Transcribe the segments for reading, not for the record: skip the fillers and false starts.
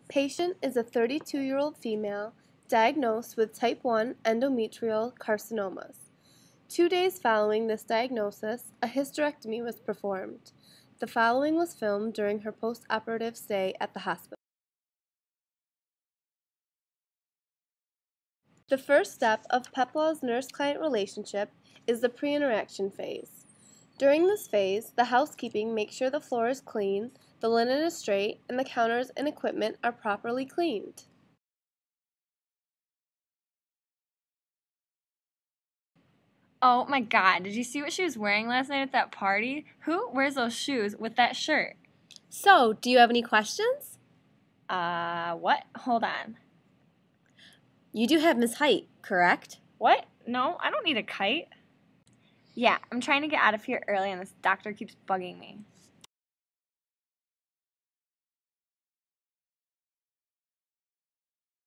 Patient is a 32-year-old female diagnosed with type 1 endometrial carcinomas. 2 days following this diagnosis, a hysterectomy was performed. The following was filmed during her post-operative stay at the hospital. The first step of Peplaw's nurse-client relationship is the pre-interaction phase. During this phase, the housekeeping makes sure the floor is clean, the linen is straight, and the counters and equipment are properly cleaned. Oh my god, did you see what she was wearing last night at that party? Who wears those shoes with that shirt? So, do you have any questions? What? Hold on. You do have Miss Hyte, correct? What? No, I don't need a kite. Yeah, I'm trying to get out of here early and this doctor keeps bugging me.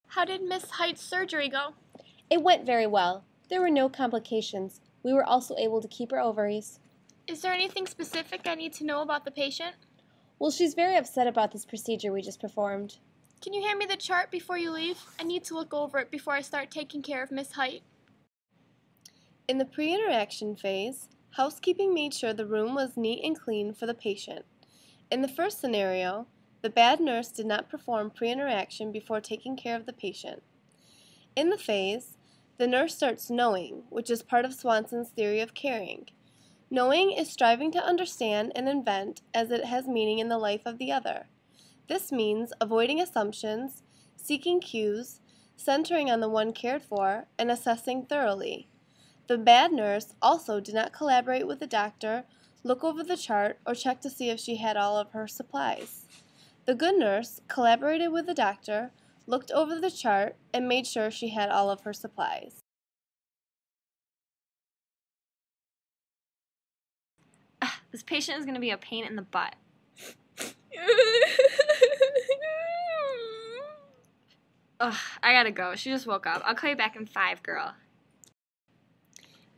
How did Miss Hyte's surgery go? It went very well. There were no complications. We were also able to keep her ovaries. Is there anything specific I need to know about the patient? Well, she's very upset about this procedure we just performed. Can you hand me the chart before you leave? I need to look over it before I start taking care of Miss Hyte. In the pre-interaction phase, housekeeping made sure the room was neat and clean for the patient. In the first scenario, the bad nurse did not perform pre-interaction before taking care of the patient. In the phase, the nurse starts knowing, which is part of Swanson's theory of caring. Knowing is striving to understand and invent as it has meaning in the life of the other. This means avoiding assumptions, seeking cues, centering on the one cared for, and assessing thoroughly. The bad nurse also did not collaborate with the doctor, look over the chart, or check to see if she had all of her supplies. The good nurse collaborated with the doctor, looked over the chart, and made sure she had all of her supplies. This patient is going to be a pain in the butt. Ugh, I gotta go. She just woke up. I'll call you back in 5, girl.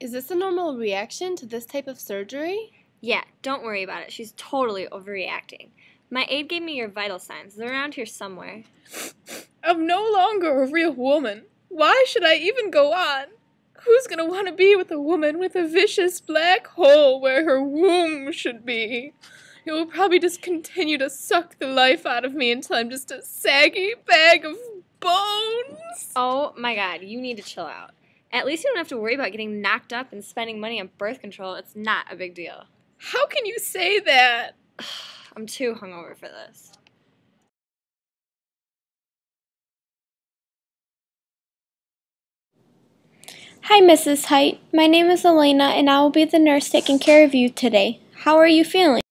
Is this a normal reaction to this type of surgery? Yeah, don't worry about it. She's totally overreacting. My aide gave me your vital signs. They're around here somewhere. I'm no longer a real woman. Why should I even go on? Who's gonna want to be with a woman with a vicious black hole where her womb should be? It will probably just continue to suck the life out of me until I'm just a saggy bag of bones. Oh my god, you need to chill out. At least you don't have to worry about getting knocked up and spending money on birth control. It's not a big deal. How can you say that? I'm too hungover for this. Hi, Mrs. Hyte. My name is Elena, and I will be the nurse taking care of you today. How are you feeling?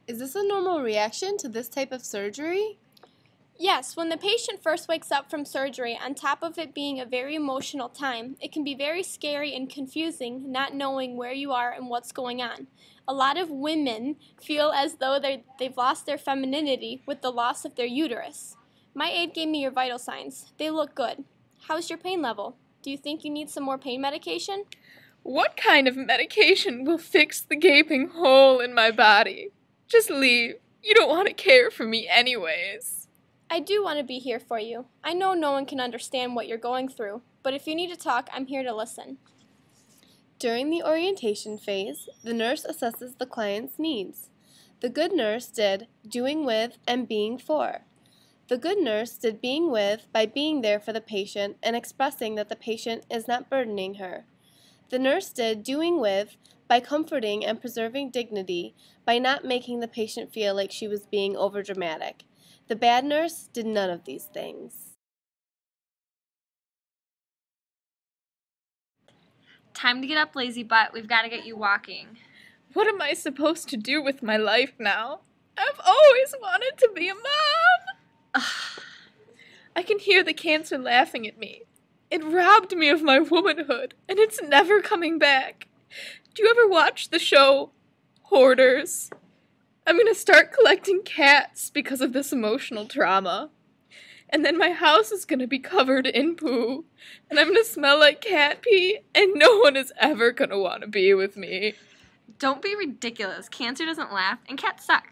Is this a normal reaction to this type of surgery? Yes, when the patient first wakes up from surgery, on top of it being a very emotional time, it can be very scary and confusing not knowing where you are and what's going on. A lot of women feel as though they've lost their femininity with the loss of their uterus. My aide gave me your vital signs. They look good. How's your pain level? Do you think you need some more pain medication? What kind of medication will fix the gaping hole in my body? Just leave. You don't want to care for me anyways. I do want to be here for you. I know no one can understand what you're going through, but if you need to talk, I'm here to listen. During the orientation phase, the nurse assesses the client's needs. The good nurse did doing with and being for. The good nurse did being with by being there for the patient and expressing that the patient is not burdening her. The nurse did doing with by comforting and preserving dignity by not making the patient feel like she was being overdramatic. The bad nurse did none of these things. Time to get up, lazy butt. We've got to get you walking. What am I supposed to do with my life now? I've always wanted to be a mom. I can hear the cancer laughing at me. It robbed me of my womanhood, and it's never coming back. Do you ever watch the show Hoarders? I'm going to start collecting cats because of this emotional trauma. And then my house is going to be covered in poo, and I'm going to smell like cat pee, and no one is ever going to want to be with me. Don't be ridiculous. Cancer doesn't laugh, and cats suck.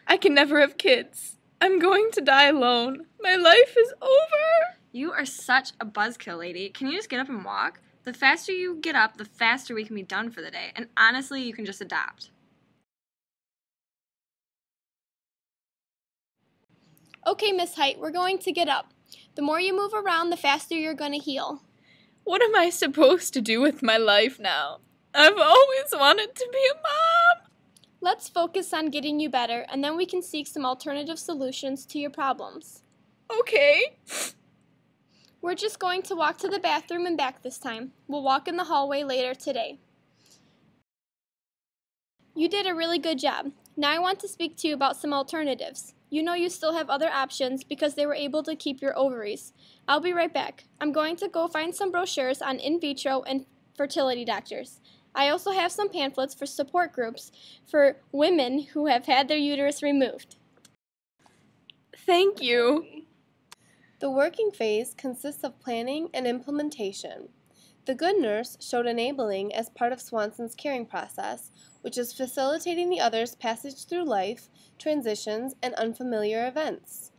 I can never have kids. I'm going to die alone. My life is over. You are such a buzzkill, lady. Can you just get up and walk? The faster you get up, the faster we can be done for the day. And honestly, you can just adopt. Okay, Miss Hyte, we're going to get up. The more you move around, the faster you're going to heal. What am I supposed to do with my life now? I've always wanted to be a mom. Let's focus on getting you better, and then we can seek some alternative solutions to your problems. Okay. We're just going to walk to the bathroom and back this time. We'll walk in the hallway later today. You did a really good job. Now I want to speak to you about some alternatives. You know you still have other options because they were able to keep your ovaries. I'll be right back. I'm going to go find some brochures on in vitro and fertility doctors. I also have some pamphlets for support groups for women who have had their uterus removed. Thank you. The working phase consists of planning and implementation. The good nurse showed enabling as part of Swanson's caring process, which is facilitating the other's passage through life, transitions, and unfamiliar events.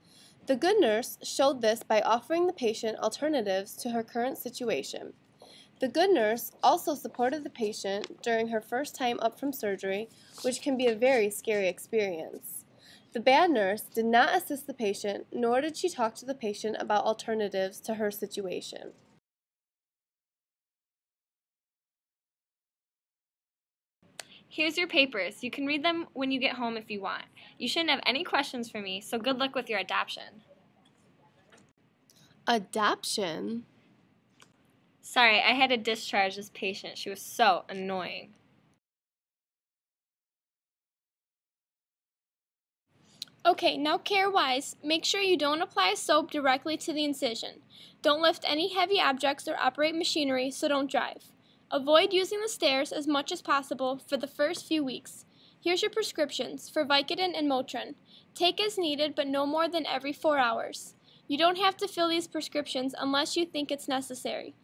The good nurse showed this by offering the patient alternatives to her current situation. The good nurse also supported the patient during her first time up from surgery, which can be a very scary experience. The bad nurse did not assist the patient, nor did she talk to the patient about alternatives to her situation. Here's your papers. You can read them when you get home if you want. You shouldn't have any questions for me, so good luck with your adoption. Adoption? Sorry, I had to discharge this patient. She was so annoying. Okay, now care-wise, make sure you don't apply soap directly to the incision. Don't lift any heavy objects or operate machinery, so don't drive. Avoid using the stairs as much as possible for the first few weeks. Here's your prescriptions for Vicodin and Motrin. Take as needed, but no more than every 4 hours. You don't have to fill these prescriptions unless you think it's necessary.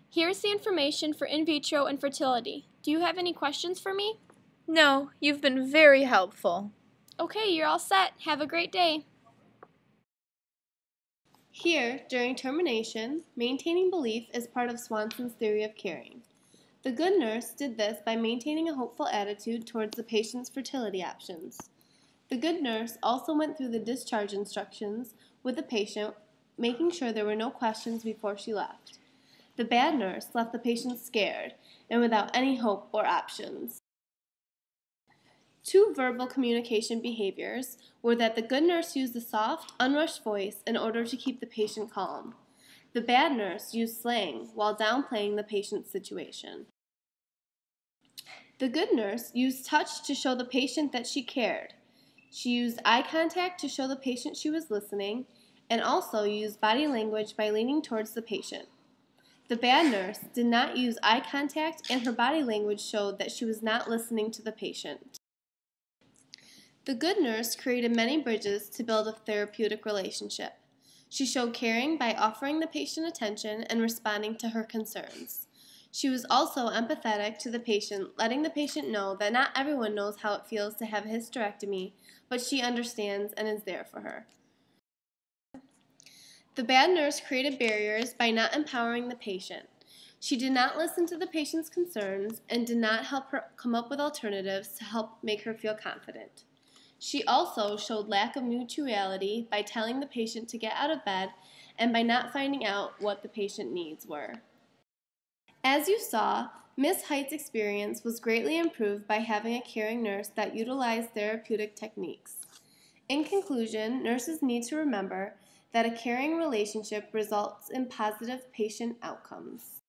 Here's the information for in vitro and fertility. Do you have any questions for me? No, you've been very helpful. Okay, you're all set. Have a great day. Here, during termination, maintaining belief is part of Swanson's theory of caring. The good nurse did this by maintaining a hopeful attitude towards the patient's fertility options. The good nurse also went through the discharge instructions with the patient, making sure there were no questions before she left. The bad nurse left the patient scared and without any hope or options. Two verbal communication behaviors were that the good nurse used a soft, unrushed voice in order to keep the patient calm. The bad nurse used slang while downplaying the patient's situation. The good nurse used touch to show the patient that she cared. She used eye contact to show the patient she was listening, and also used body language by leaning towards the patient. The bad nurse did not use eye contact, and her body language showed that she was not listening to the patient. The good nurse created many bridges to build a therapeutic relationship. She showed caring by offering the patient attention and responding to her concerns. She was also empathetic to the patient, letting the patient know that not everyone knows how it feels to have a hysterectomy, but she understands and is there for her. The bad nurse created barriers by not empowering the patient. She did not listen to the patient's concerns and did not help her come up with alternatives to help make her feel confident. She also showed lack of mutuality by telling the patient to get out of bed and by not finding out what the patient needs were. As you saw, Miss Hyte's experience was greatly improved by having a caring nurse that utilized therapeutic techniques. In conclusion, nurses need to remember that a caring relationship results in positive patient outcomes.